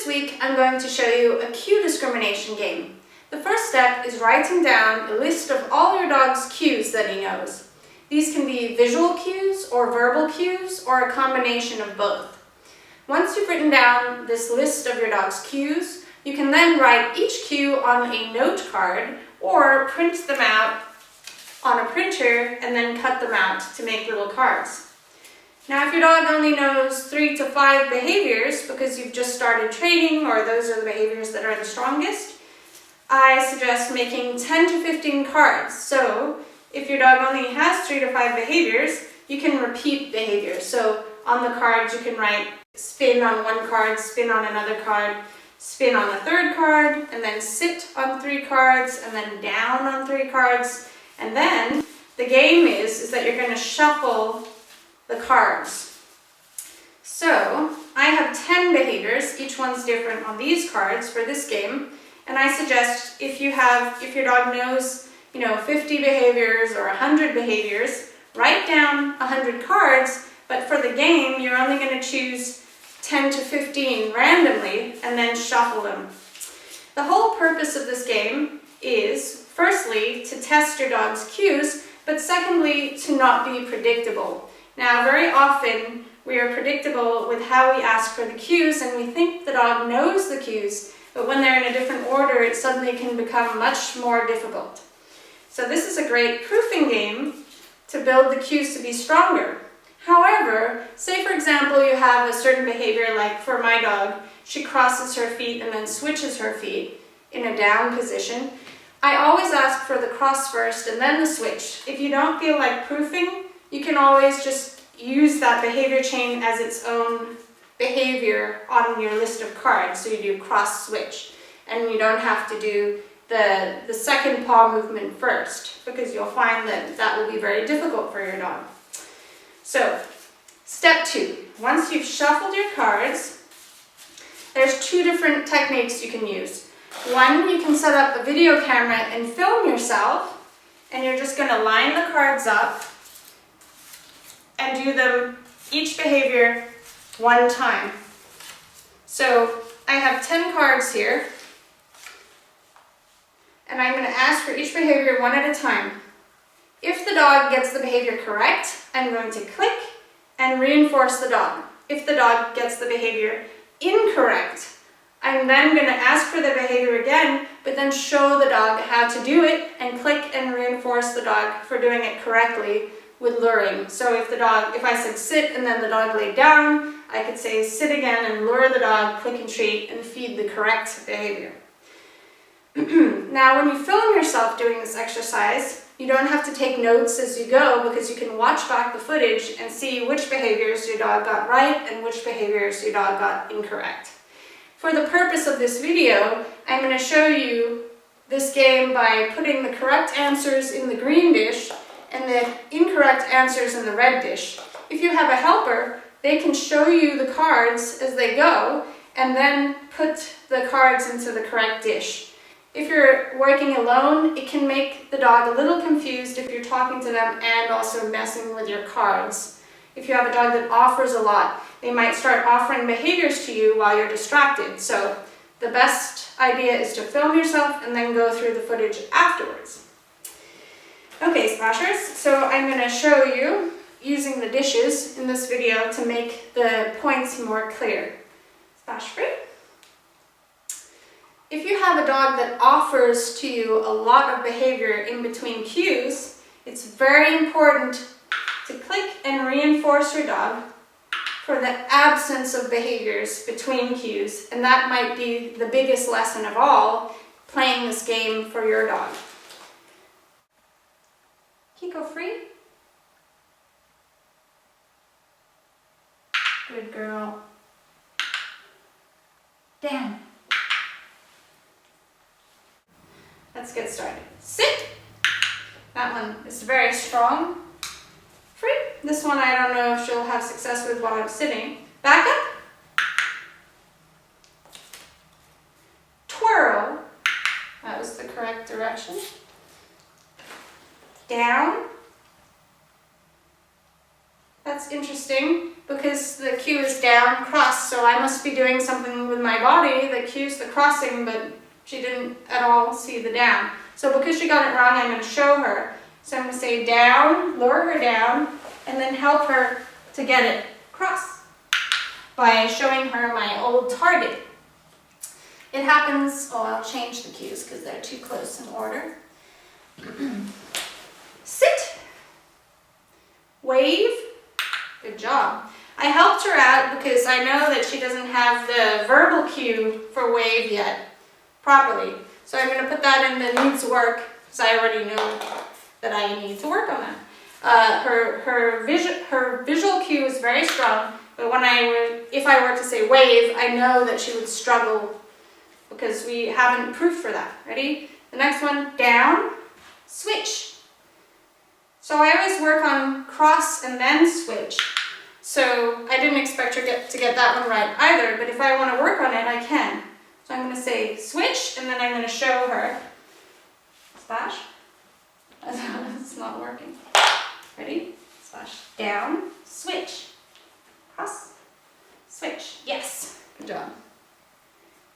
week I'm going to show you a cue discrimination game. The first step is writing down a list of all your dog's cues that he knows. These can be visual cues or verbal cues or a combination of both. Once you've written down this list of your dog's cues, you can then write each cue on a note card or print them out on a printer and then cut them out to make little cards. Now, if your dog only knows 3 to 5 behaviors because you've just started training or those are the behaviors that are the strongest, I suggest making 10 to 15 cards. So if your dog only has 3 to 5 behaviors, you can repeat behaviors. So on the cards you can write spin on one card, spin on another card, spin on the third card, and then sit on 3 cards, and then down on 3 cards. And then the game is that you're going to shuffle the cards. So I have 10 behaviors, each one's different on these cards for this game, and I suggest if your dog knows 50 behaviors or 100 behaviors, write down 100 cards, but for the game you're only going to choose 10 to 15 randomly and then shuffle them. The whole purpose of this game is firstly to test your dog's cues, but secondly to not be predictable. Now, very often we are predictable with how we ask for the cues and we think the dog knows the cues, but when they're in a different order, it suddenly can become much more difficult. So this is a great proofing game to build the cues to be stronger. However, say for example you have a certain behavior, like for my dog, she crosses her feet and then switches her feet in a down position. I always ask for the cross first and then the switch. If you don't feel like proofing, you can always just use that behavior chain as its own behavior on your list of cards. So you do cross switch, and you don't have to do the second paw movement first, because you'll find that that will be very difficult for your dog. So step 2, once you've shuffled your cards, there's 2 different techniques you can use. One, you can set up a video camera and film yourself, and you're just going to line the cards up and do them each behavior one time. So I have 10 cards here, and I'm going to ask for each behavior one at a time. If the dog gets the behavior correct, I'm going to click and reinforce the dog. If the dog gets the behavior incorrect, I'm then going to ask for the behavior again, but then show the dog how to do it and click and reinforce the dog for doing it correctly with luring. So if I said sit and then the dog laid down, I could say sit again and lure the dog, click and treat, and feed the correct behavior. Now, when you film yourself doing this exercise, you don't have to take notes as you go, because you can watch back the footage and see which behaviors your dog got right and which behaviors your dog got incorrect. For the purpose of this video, I'm going to show you this game by putting the correct answers in the green dish and the incorrect answers in the red dish. If you have a helper, they can show you the cards as they go and then put the cards into the correct dish. If you're working alone, it can make the dog a little confused if you're talking to them and also messing with your cards. If you have a dog that offers a lot, they might start offering behaviors to you while you're distracted. So the best idea is to film yourself and then go through the footage afterwards. Okay, splashers, so I'm going to show you using the dishes in this video to make the points more clear. Splash free. If you have a dog that offers to you a lot of behavior in between cues, it's very important to click and reinforce your dog for the absence of behaviors between cues, and that might be the biggest lesson of all, playing this game for your dog. Kiko free. Good girl. Down. Let's get started. Sit. That one is very strong. Free. This one I don't know if she'll have success with while I'm sitting. Back up. Twirl. That was the correct direction. Down. That's interesting. because the cue is down, cross, so I must be doing something with my body that cues the crossing, but she didn't at all see the down. So because she got it wrong, I'm going to show her. So I'm going to say down, lure her down, and then help her to get it cross by showing her my old target. It happens, oh, I'll change the cues because they're too close in order. Sit, wave, good job. I helped her out because I know that she doesn't have the verbal cue for wave yet properly. So I'm going to put that in the needs work because I already know that I need to work on that. Her visual cue is very strong, but if I were to say wave, I know that she would struggle because we haven't proofed for that. Ready? The next one, down, switch. So I always work on cross and then switch. So I didn't expect her to get that one right either, but if I want to work on it, I can. So I'm going to say switch, and then I'm going to show her. Splash. It's not working. Ready? Splash. Down, switch. Cross, switch. Yes. Good job.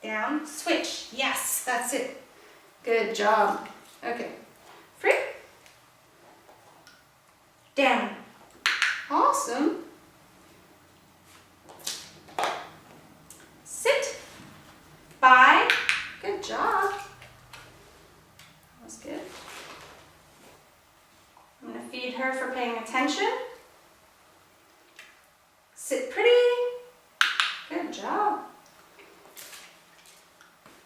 Down, switch. Yes, that's it. Good job. Okay. Free. Down. Awesome. Sit. Bye. Good job. That was good. I'm going to feed her for paying attention. Sit pretty. Good job.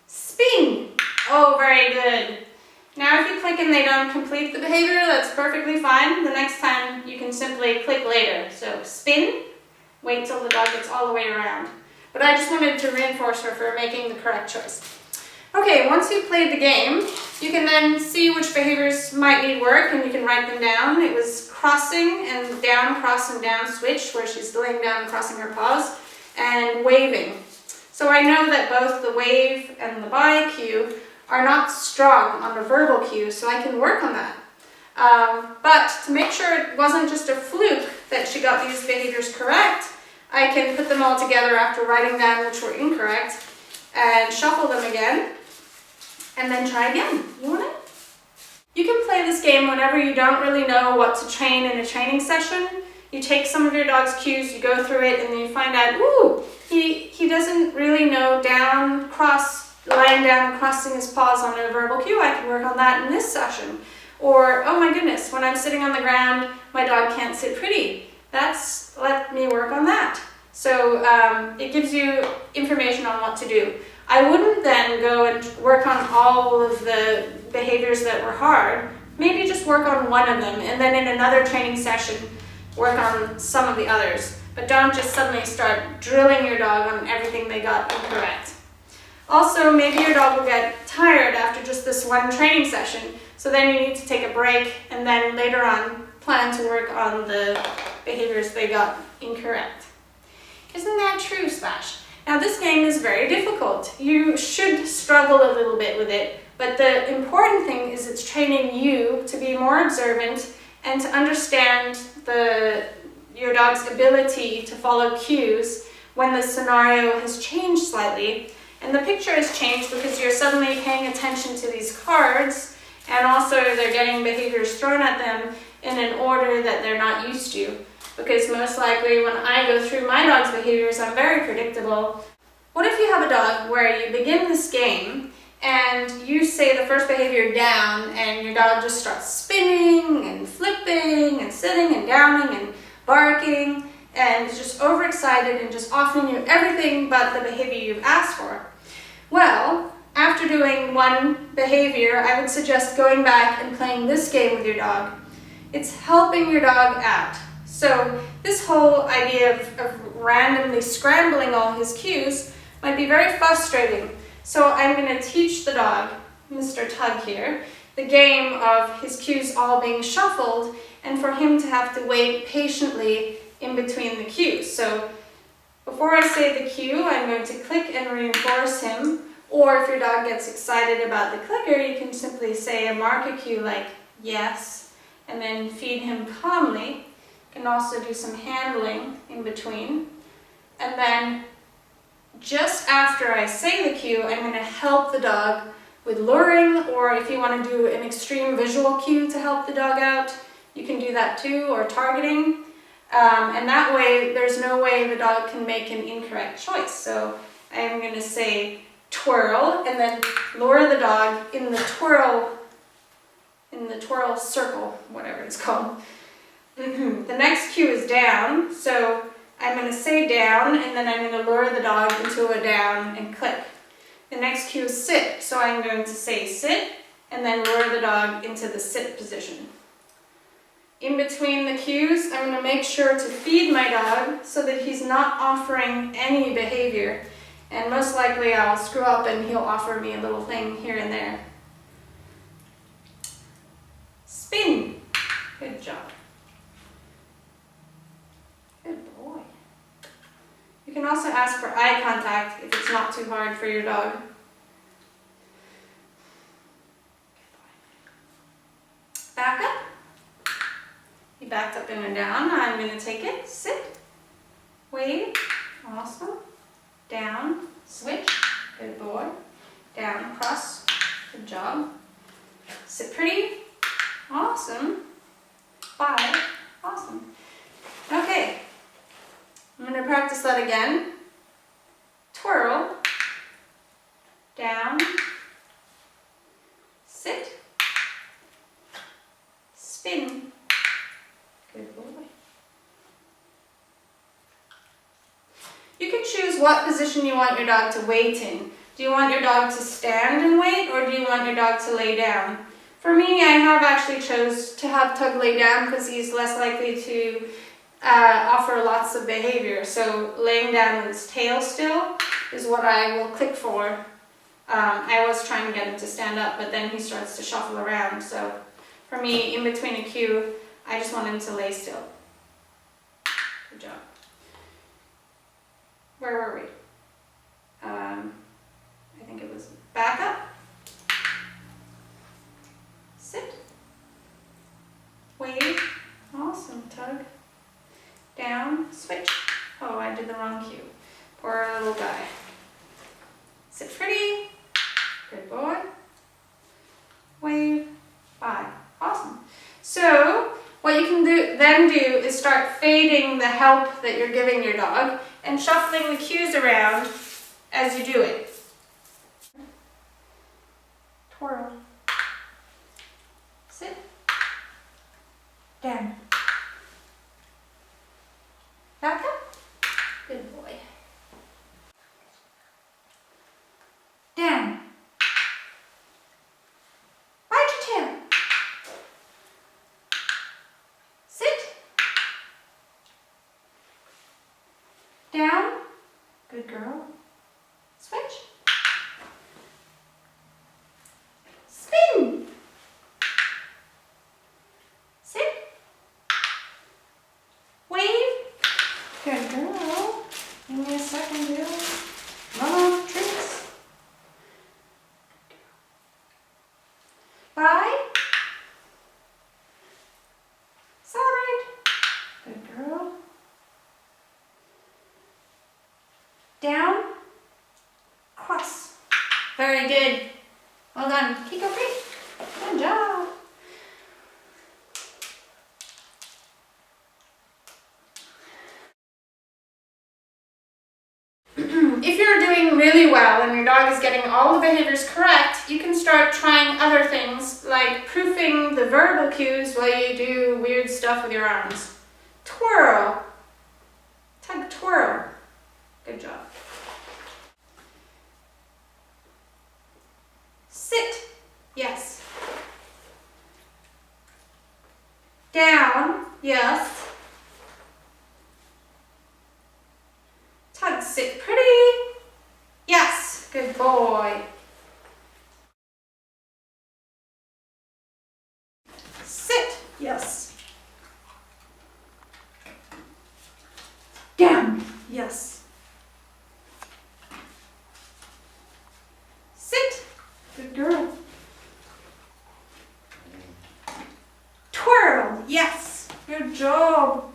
Spin. Oh, very good. Now if you click and they don't complete the behavior, that's perfectly fine. The next time you can simply click later. So spin, wait till the dog gets all the way around. But I just wanted to reinforce her for making the correct choice. Okay, once you've played the game, you can then see which behaviors might need work and you can write them down. It was crossing and down, cross and down switch, where she's laying down and crossing her paws, and waving. So I know that both the wave and the bye cue are not strong on the verbal cue, so I can work on that. But to make sure it wasn't just a fluke that she got these behaviors correct, I can put them all together after writing down which were incorrect and shuffle them again and then try again. You want it? You can play this game whenever you don't really know what to train in a training session. You take some of your dog's cues, you go through it, and then you find out, ooh, he doesn't really know down, cross, lying down and crossing his paws on a verbal cue. I can work on that in this session. Or, oh my goodness, when I'm sitting on the ground, my dog can't sit pretty. Let me work on that. So it gives you information on what to do. I wouldn't then go and work on all of the behaviors that were hard. Maybe just work on one of them, and then in another training session, work on some of the others. But don't just suddenly start drilling your dog on everything they got incorrect. Also, maybe your dog will get tired after just this one training session, so then you need to take a break and then later on plan to work on the behaviors they got incorrect. Isn't that true, Splash? Now this game is very difficult. You should struggle a little bit with it, but the important thing is it's training you to be more observant and to understand your dog's ability to follow cues when the scenario has changed slightly. And the picture has changed because you're suddenly paying attention to these cards, and also they're getting behaviors thrown at them in an order that they're not used to. Because most likely when I go through my dog's behaviors, I'm very predictable. What if you have a dog where you begin this game and you say the first behavior down and your dog just starts spinning and flipping and sitting and downing and barking and is just overexcited and just offering you everything but the behavior you've asked for? Well, after doing one behavior, I would suggest going back and playing this game with your dog. It's helping your dog out. So this whole idea of randomly scrambling all his cues might be very frustrating. So I'm going to teach the dog, Mr. Tug here, the game of his cues all being shuffled and for him to have to wait patiently in between the cues. So before I say the cue, I'm going to click and reinforce him. Or if your dog gets excited about the clicker, you can simply say a marker cue like yes, and then feed him calmly. can also do some handling in between. And then just after I say the cue, I'm going to help the dog with luring, or if you want to do an extreme visual cue to help the dog out, you can do that too, or targeting. And that way, there's no way the dog can make an incorrect choice. So I'm going to say twirl, and then lure the dog in the twirl circle, whatever it's called. The next cue is down, so I'm going to say down, and then I'm going to lure the dog into a down and click. The next cue is sit, so I'm going to say sit, and then lure the dog into the sit position. In between the cues, I'm going to make sure to feed my dog so that he's not offering any behavior, and most likely I'll screw up and he'll offer me a little thing here and there. Spin. Good job. Good boy. You can also ask for eye contact if it's not too hard for your dog. Back up. He backed up in and down. Now I'm going to take it. Sit. Wave. Awesome. Down. Switch. Good boy. Down. Cross. Good job. Sit pretty. Awesome. 5. Awesome. Okay. I'm going to practice that again. Twirl. Down. Sit. Spin. Good boy. You can choose what position you want your dog to wait in. Do you want your dog to stand and wait, or do you want your dog to lay down? For me, I have actually chose to have Tug lay down because he's less likely to offer lots of behavior. So laying down with his tail still is what I will click for. I was trying to get him to stand up, but then he starts to shuffle around. So for me, in between a cue, I just want him to lay still. Good job. Where were we? I think it was back up. Sit. Wave. Awesome, Tug. Down. Switch. Oh, I did the wrong cue. Poor little guy. Sit pretty. Good boy. Wave. 5. Awesome. So, what you can then do is start fading the help that you're giving your dog and shuffling the cues around as you do it. Twirl. Sit. Down. Back up. Good boy. Down. Wag your tail. Sit. Down. Good girl. Switch. Spin. Sit. Wave. Good girl. Give me a second, Jill. Run off tricks. 5. Celebrate. Good girl. Down. Cross. Very good. Well done. Kiko free. Good job. If you're doing really well and your dog is getting all the behaviors correct, you can start trying other things like proofing the verbal cues while you do weird stuff with your arms. Twirl. Tug, twirl. Good job. Sit. Yes. Down. Yes. Tug, sit pretty. Yes. Good boy. Sit. Yes. Down. Yes. Sit. Good girl. Twirl. Yes. Good job.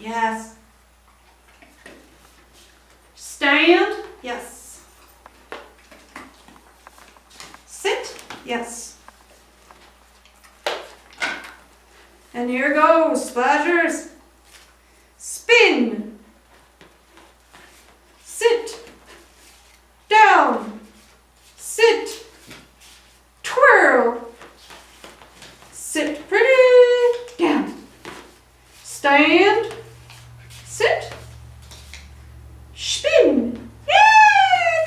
Yes. Stand. Yes. Sit. Yes. And here goes, splashers. Spin. Sit. Down. Sit. Twirl. Sit pretty. Down. Stand. Sit. Spin. Yay!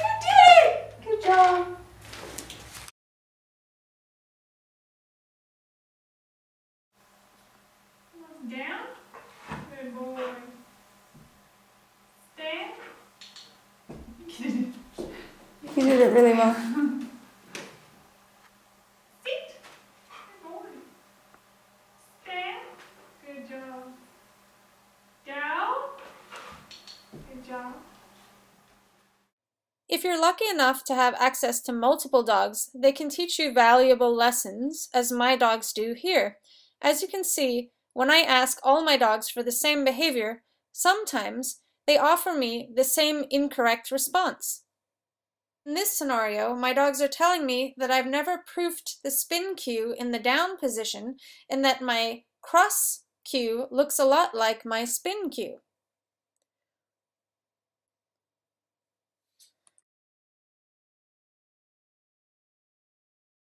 You did it! Good job. Down. Good boy. Stand. You did it really well. Sit. Good boy. Stand. Good job. Down. Good job. If you're lucky enough to have access to multiple dogs, they can teach you valuable lessons, as my dogs do here. As you can see, when I ask all my dogs for the same behavior, sometimes they offer me the same incorrect response. In this scenario, my dogs are telling me that I've never proofed the spin cue in the down position and that my cross cue looks a lot like my spin cue.